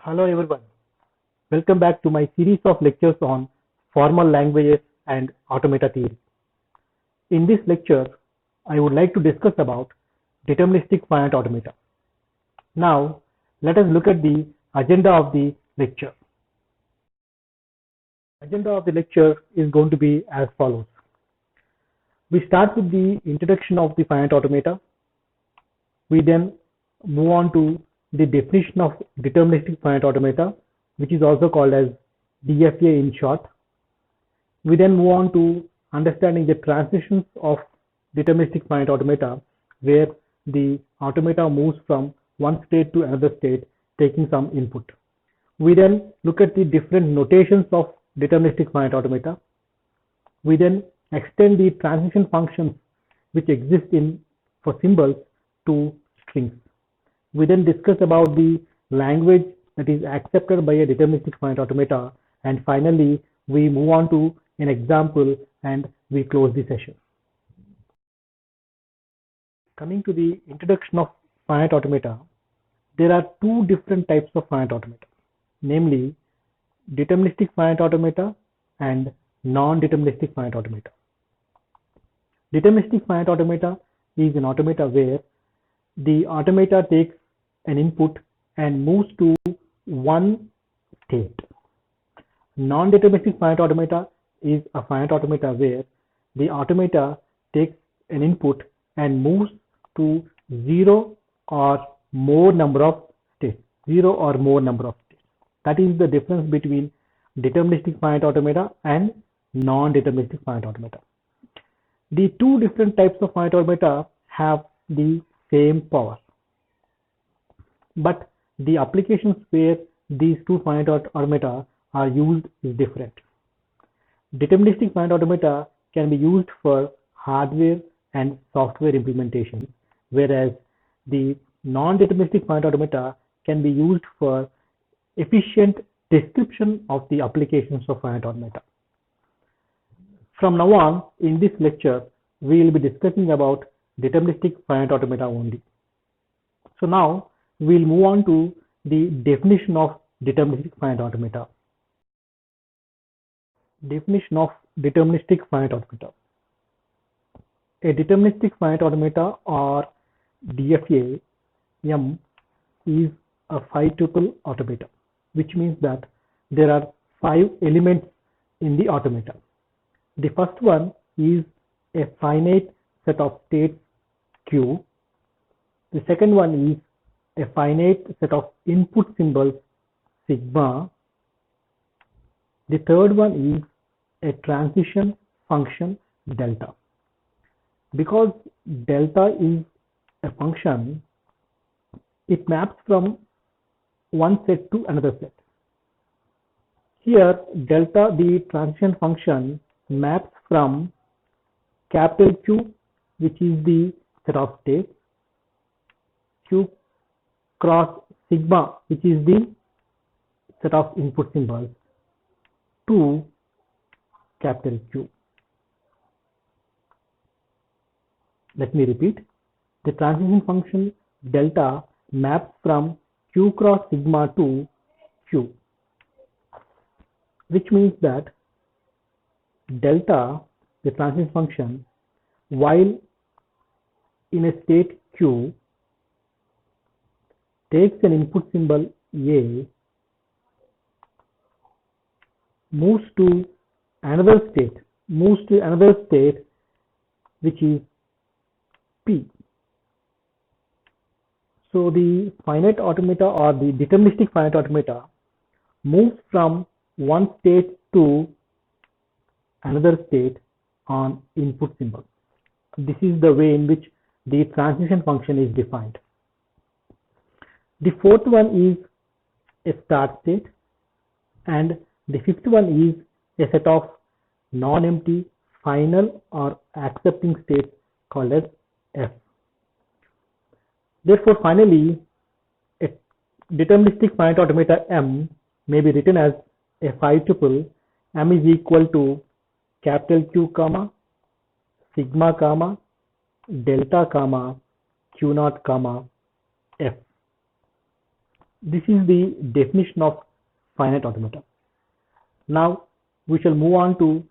Hello everyone. Welcome back to my series of lectures on formal languages and automata theory. In this lecture, I would like to discuss about deterministic finite automata. Now, let us look at the agenda of the lecture. Agenda of the lecture is going to be as follows. We start with the introduction of the finite automata. We then move on to the definition of deterministic finite automata, which is also called as DFA in short. We then move on to understanding the transitions of deterministic finite automata, where the automata moves from one state to another state, taking some input. We then look at the different notations of deterministic finite automata. We then extend the transition functions which exist for symbols to strings. We then discuss about the language that is accepted by a deterministic finite automata, and finally we move on to an example and we close the session. Coming to the introduction of finite automata, there are two different types of finite automata, namely deterministic finite automata and non-deterministic finite automata. Deterministic finite automata is an automata where the automata takes an input and moves to one state. Non-deterministic finite automata is a finite automata where the automata takes an input and moves to zero or more number of states. That is the difference between deterministic finite automata and non-deterministic finite automata. The two different types of finite automata have the same power, but the applications where these two finite automata are used is different. Deterministic finite automata can be used for hardware and software implementation, whereas the non-deterministic finite automata can be used for efficient description of the applications of finite automata. From now on, in this lecture, we will be discussing about deterministic finite automata only. So now we'll move on to the definition of deterministic finite automata. Definition of deterministic finite automata. A deterministic finite automata, or DFA, is a 5-tuple automata, which means that there are 5 elements in the automata. The first one is a finite set of states Q. The second one is a finite set of input symbols sigma. The third one is a transition function delta. Because delta is a function, it maps from one set to another set. Here delta, the transition function, maps from capital Q, which is the set of states, Q cross sigma, which is the set of input symbols, to capital Q. Let me repeat. The transition function delta maps from Q cross sigma to Q, which means that delta, the transition function, while in a state Q, takes an input symbol A, moves to another state, which is P. So the finite automata, or the deterministic finite automata, moves from one state to another state on input symbol. This is the way in which the transition function is defined. The fourth one is a start state, and the fifth one is a set of non-empty final or accepting states called as F. Therefore, finally, a deterministic finite automata M may be written as a 5-tuple. M is equal to capital Q comma sigma comma delta comma Q0 comma F. This is the definition of finite automata. Now we shall move on to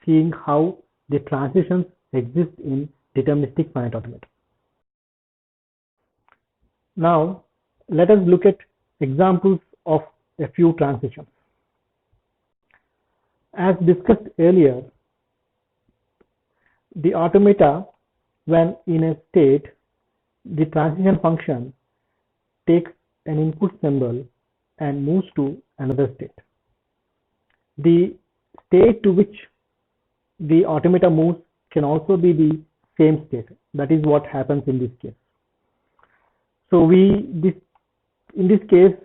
seeing how the transitions exist in deterministic finite automata. Now let us look at examples of a few transitions. As discussed earlier, the automata, when in a state, the transition function takes an input symbol and moves to another state. The state to which the automata moves can also be the same state. That is what happens in this case. So in this case,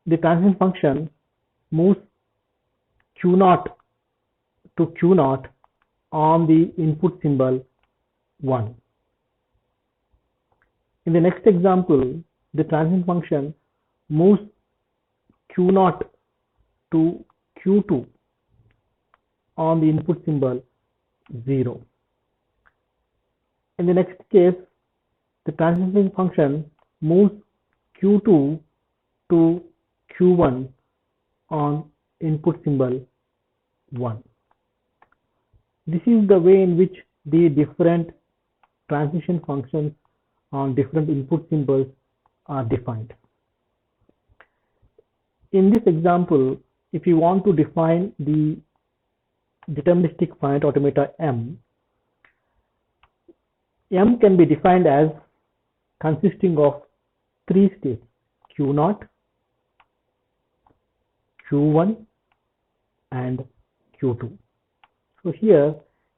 the transition function moves Q0 to Q0 on the input symbol 1. In the next example, the transition function moves Q0 to Q2 on the input symbol 0. In the next case, the transition function moves Q2 to Q1 on input symbol 1. This is the way in which the different transition functions on different input symbols are defined. In this example, if you want to define the deterministic finite automata M can be defined as consisting of three states: Q0, Q1 and Q2. So here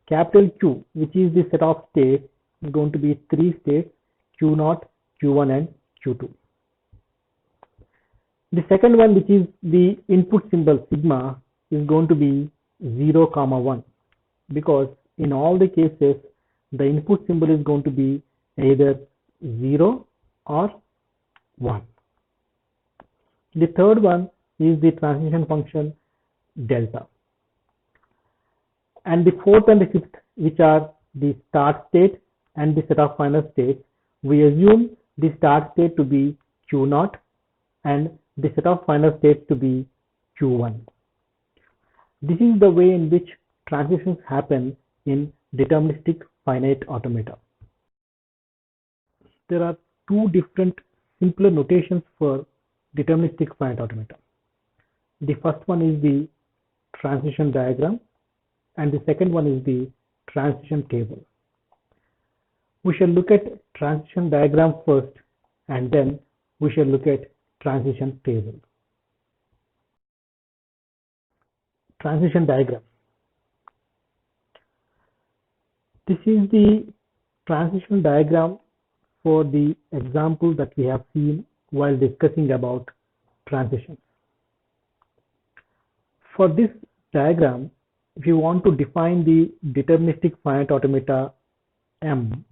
capital Q, which is the set of states, is going to be three states: Q0, Q1 and Q2. The second one, which is the input symbol sigma, is going to be 0, 1, because in all the cases the input symbol is going to be either 0 or 1. The third one is the transition function delta. And the fourth and the fifth, which are the start state and the set of final states, we assume the start state to be Q0 and the set of final states to be Q1. This is the way in which transitions happen in deterministic finite automata. There are two different simpler notations for deterministic finite automata. The first one is the transition diagram and the second one is the transition table. We shall look at transition diagram first and then we shall look at transition table. Transition diagram. This is the transition diagram for the example that we have seen while discussing about transitions. For this diagram, if you want to define the deterministic finite automata M,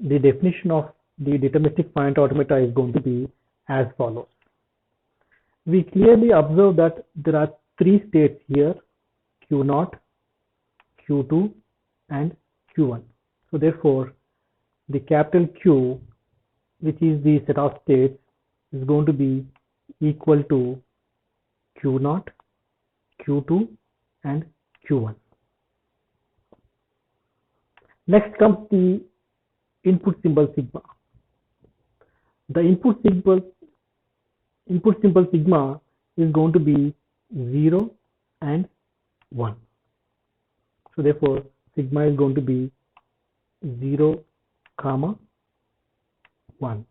the definition of the deterministic finite automata is going to be as follows. We clearly observe that there are three states here: Q0, Q2 and Q1. So therefore the capital Q, which is the set of states, is going to be equal to Q0, Q2 and Q1. Next comes the input symbol sigma. The input symbol sigma is going to be 0 and 1. So therefore sigma is going to be 0, 1.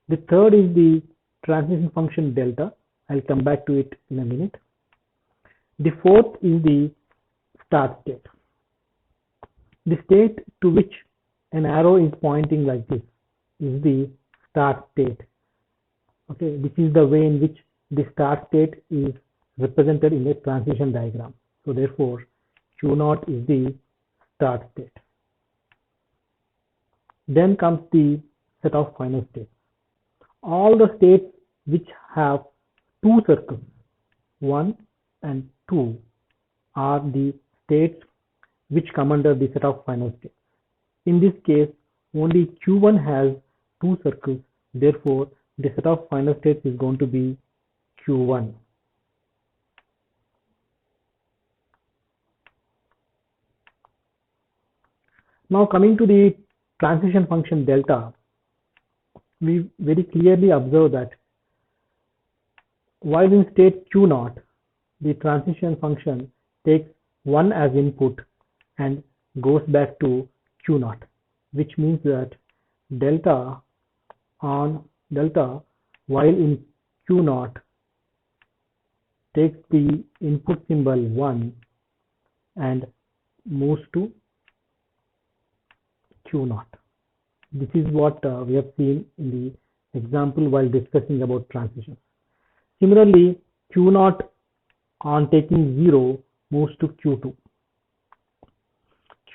The third is the transition function delta. I'll come back to it in a minute. The fourth is the start state. The state to which an arrow is pointing like this is the start state. Okay, this is the way in which the start state is represented in a transition diagram. So therefore Q0 is the start state. Then comes the set of final states. All the states which have two circles, 1 and 2, are the states which come under the set of final states. In this case, only Q1 has two circles. Therefore, the set of final states is going to be Q1. Now coming to the transition function delta, we very clearly observe that while in state Q0, the transition function takes 1 as input and goes back to Q0, which means that delta while in Q0 takes the input symbol 1 and moves to Q0. This is what we have seen in the example while discussing about transitions. Similarly, Q0 on taking 0 moves to Q2.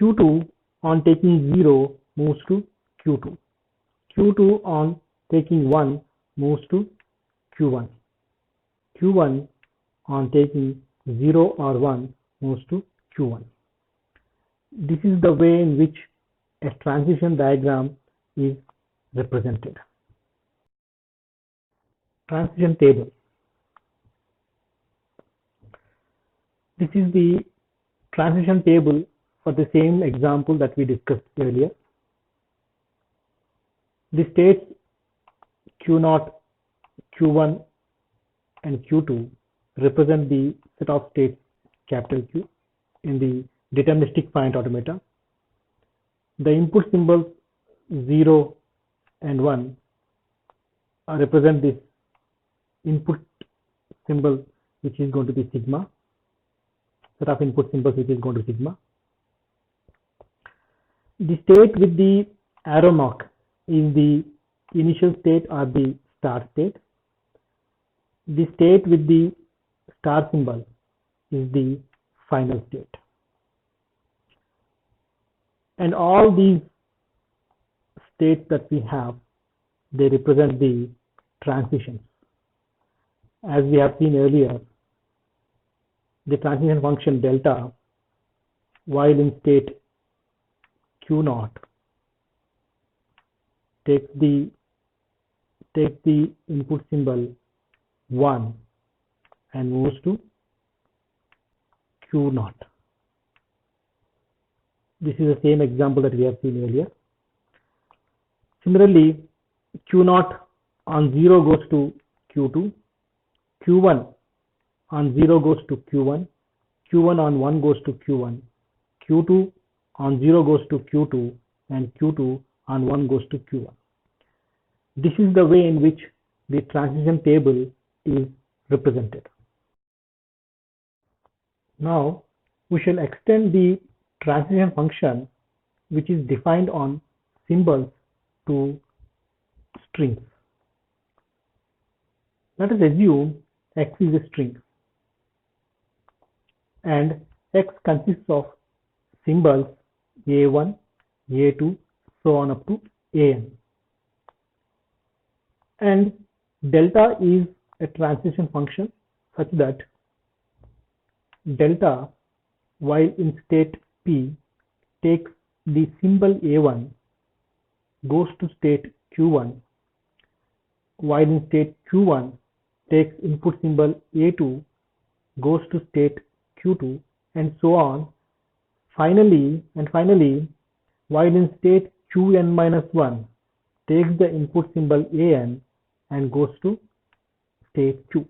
Q2 on taking 0 moves to Q2. Q2 on taking 1 moves to Q1. Q1 on taking 0 or 1 moves to Q1. This is the way in which a transition diagram is represented. Transition table. This is the transition table for the same example that we discussed earlier. The states Q0, Q1 and Q2 represent the set of states capital Q in the deterministic finite automata. The input symbols 0 and 1 represent this input symbol, which is going to be sigma, set of input symbols which is going to be sigma. The state with the arrow mark is the initial state or the start state. The state with the star symbol is the final state. And all these states that we have, they represent the transitions. As we have seen earlier, the transition function delta, while in state Q0, takes the input symbol 1 and moves to Q0. This is the same example that we have seen earlier. Similarly, Q0 on 0 goes to Q2, Q1 on 0 goes to Q1, Q1 on 1 goes to Q1, Q2 on 0 goes to Q2, and Q2 on 1 goes to Q1. This is the way in which the transition table is represented. Now, we shall extend the transition function which is defined on symbols to strings. Let us assume X is a string and X consists of symbols A1, A2, so on up to AN. And delta is a transition function such that delta, while in state P, takes the symbol A1, goes to state Q1, while in state Q1 takes input symbol A2, goes to state Q2, and so on. Finally, while in state Qn-1 takes the input symbol An and goes to state Q.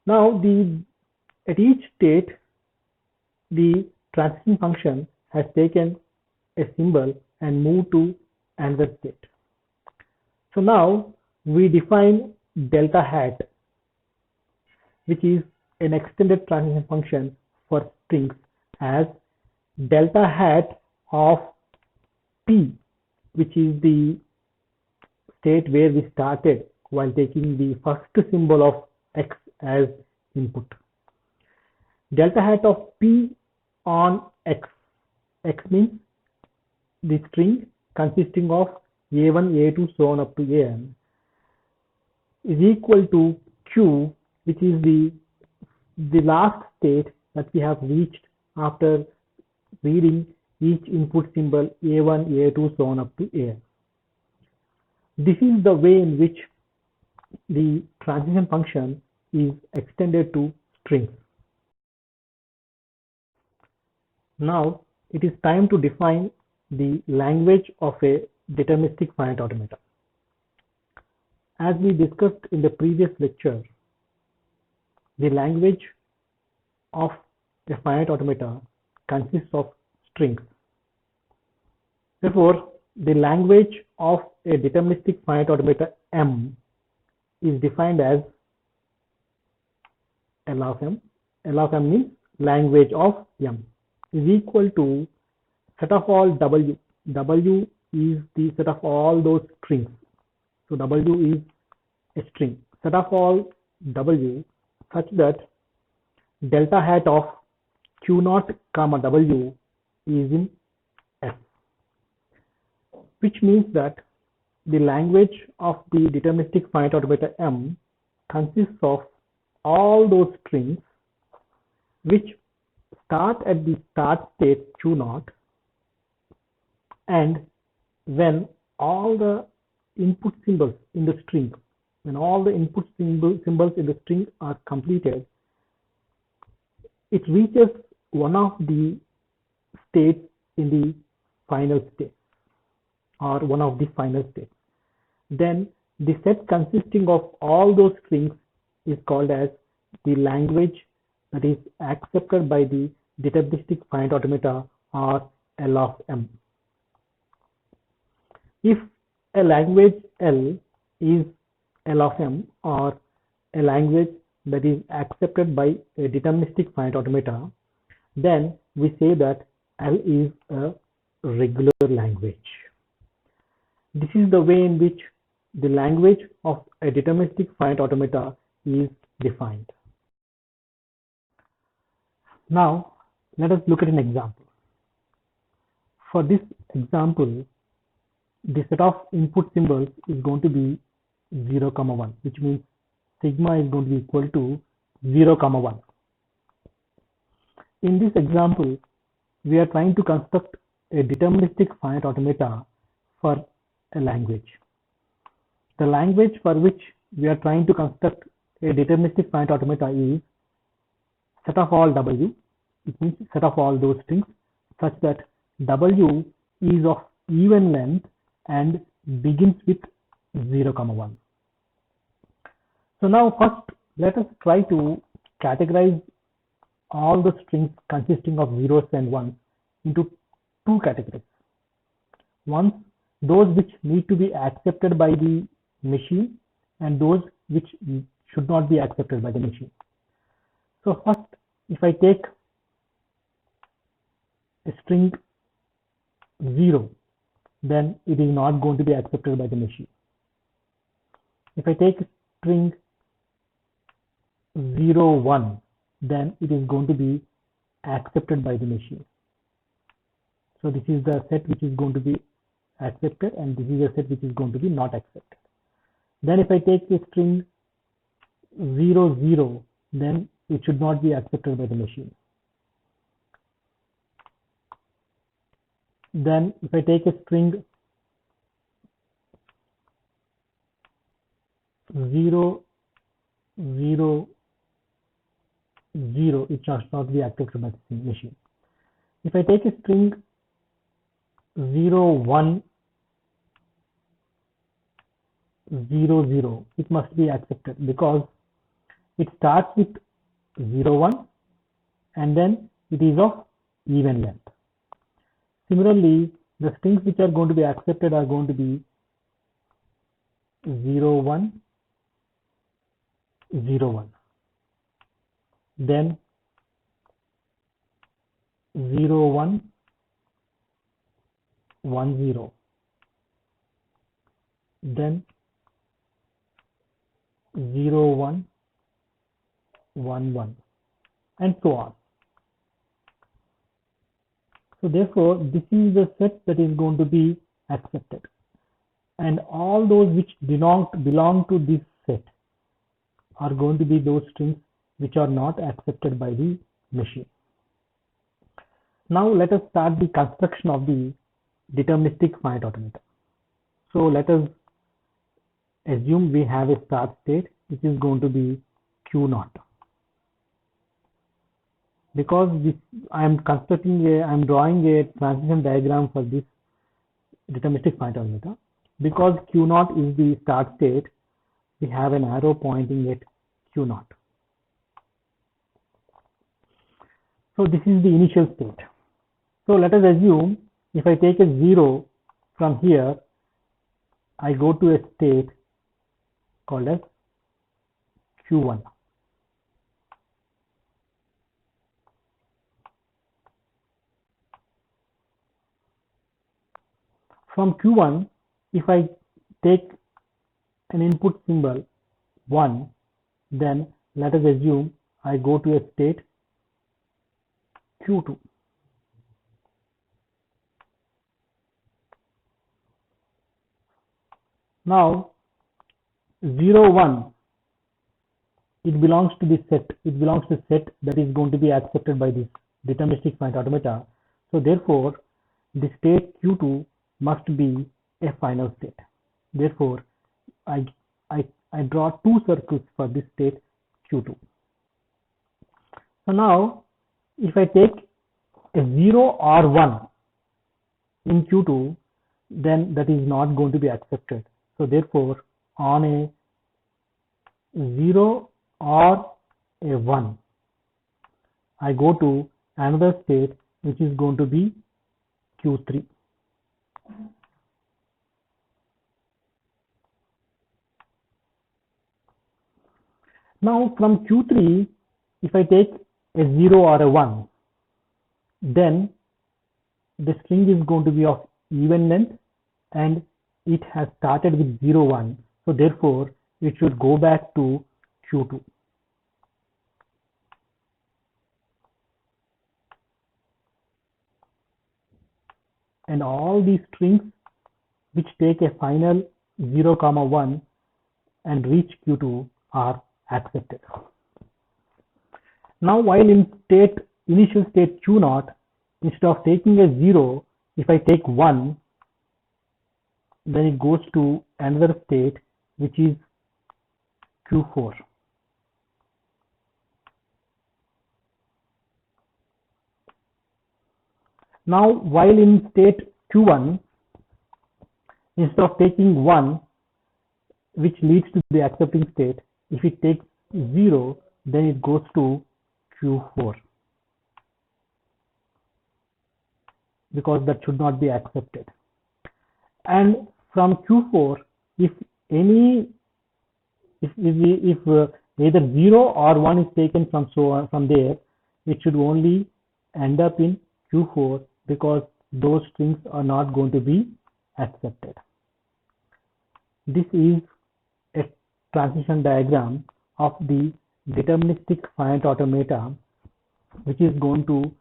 Now, at each state, the transition function has taken a symbol and moved to another state. So now we define delta hat, which is an extended transition function for strings, as delta hat of P, which is the state where we started while taking the first symbol of X as input. Delta hat of P on X. X means the string consisting of A1, A2, so on up to AN, is equal to Q, which is the last state that we have reached after reading each input symbol A1, A2, so on up to AN. This is the way in which the transition function is extended to strings. Now it is time to define the language of a deterministic finite automata. As we discussed in the previous lecture, the language of a finite automata consists of strings. Therefore, the language of a deterministic finite automata M is defined as L of M. L of M means language of M is equal to set of all W. W is the set of all those strings. So W is a string. Set of all W such that delta hat of Q0 comma W is in S, which means that the language of the deterministic finite automata M consists of all those strings which start at the start state Q0, and when all the input symbols in the string, are completed, it reaches one of the states in the final state or one of the final states. Then the set consisting of all those strings is called as the language that is accepted by the deterministic finite automata, or L of M. If a language L is L of M, or a language that is accepted by a deterministic finite automata, then we say that L is a regular language. This is the way in which the language of a deterministic finite automata is defined. Now let us look at an example. For this example, the set of input symbols is going to be 0, 1, which means sigma is going to be equal to 0, 1. In this example, we are trying to construct a deterministic finite automata for a language. The language for which we are trying to construct a deterministic finite automata is set of all W. It means set of all those strings such that W is of even length and begins with 0, 1. So now first let us try to categorize all the strings consisting of zeros and ones into two categories. One, those which need to be accepted by the machine, and those which should not be accepted by the machine. So first, if I take a string 0, then it is not going to be accepted by the machine. If I take a string 0, 1, then it is going to be accepted by the machine. So this is the set which is going to be accepted, and this is a set which is going to be not accepted. Then if I take a string 0, 0, then it should not be accepted by the machine. Then if I take a string 0, 0, 0, it should not be accepted by the machine. If I take a string 0, 1, 0, 0, it must be accepted because it starts with 0, 1 and then it is of even length. Similarly, the strings which are going to be accepted are going to be 0, 1, 0, 1. Then 0, 1, 1, 0. Then 0, 1, 1, 1, and so on. So therefore, this is the set that is going to be accepted, and all those which do not belong to this set are going to be those strings which are not accepted by the machine. Now let us start the construction of the deterministic finite automata. So let us assume we have a start state which is going to be Q naught. Because I am drawing a transition diagram for this deterministic finite automata. Because Q naught is the start state, we have an arrow pointing at Q naught. So this is the initial state. So let us assume if I take a 0 from here, I go to a state called as Q1. From Q1, if I take an input symbol 1, then let us assume I go to a state Q2. Now 0, 1, it belongs to the set. It belongs to a set that is going to be accepted by this deterministic finite automata. So therefore, the state Q2 must be a final state. Therefore, I draw two circles for this state Q2. So now, if I take a 0 or 1 in Q2, then that is not going to be accepted. So therefore, on a 0 or a 1, I go to another state which is going to be Q3. Now from Q3, if I take a 0 or a 1, then the string is going to be of even length and it has started with 0, 1. So therefore, it should go back to Q2. And all these strings which take a final 0, 1 and reach Q2 are accepted. Now while in initial state Q0, instead of taking a 0, if I take 1, then it goes to another state which is Q4. Now while in state Q1, instead of taking 1, which leads to the accepting state, if it takes 0, then it goes to Q4, because that should not be accepted. And from Q4, if either 0 or 1 is taken from there, it should only end up in Q4 because those strings are not going to be accepted. This is a transition diagram of the deterministic finite automata, which is going to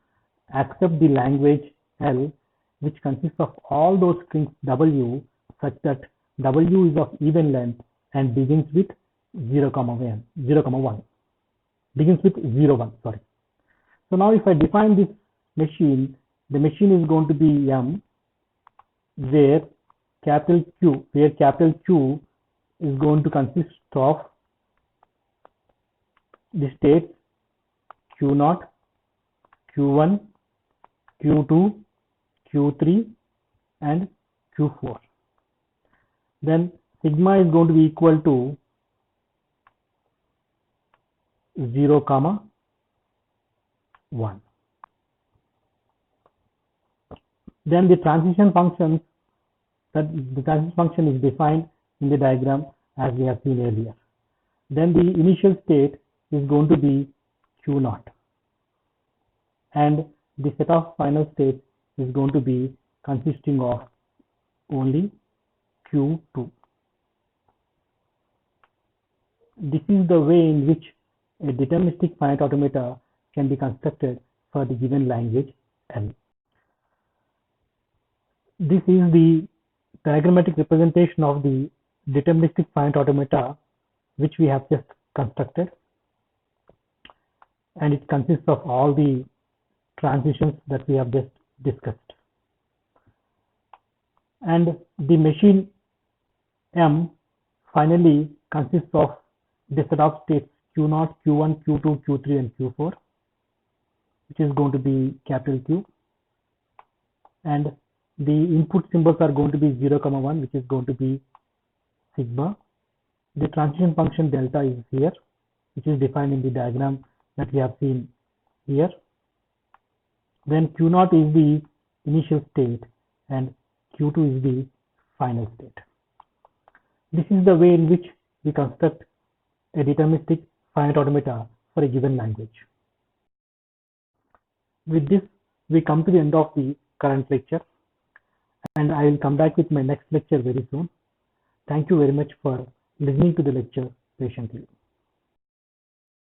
accept the language L, which consists of all those strings W, such that W is of even length and begins with 0, 1, begins with 0, 1, sorry. So now if I define this machine, the machine is going to be M, where capital Q is going to consist of the states Q0, Q1, Q2, Q3 and Q4. Then sigma is going to be equal to 0, 1. Then the transition function is defined in the diagram as we have seen earlier. Then the initial state is going to be Q0, and the set of final states is going to be consisting of only Q2. This is the way in which a deterministic finite automata can be constructed for the given language L. This is the diagrammatic representation of the deterministic finite automata which we have just constructed, and it consists of all the transitions that we have just discussed. And the machine M finally consists of the set of states Q0, Q1, Q2, Q3, and Q4, which is going to be capital Q. And the input symbols are going to be 0, 1, which is going to be sigma. The transition function delta is here, which is defined in the diagram that we have seen here. Then Q0 is the initial state and Q2 is the final state. This is the way in which we construct a deterministic finite automata for a given language. With this, we come to the end of the current lecture, and I will come back with my next lecture very soon. Thank you very much for listening to the lecture patiently.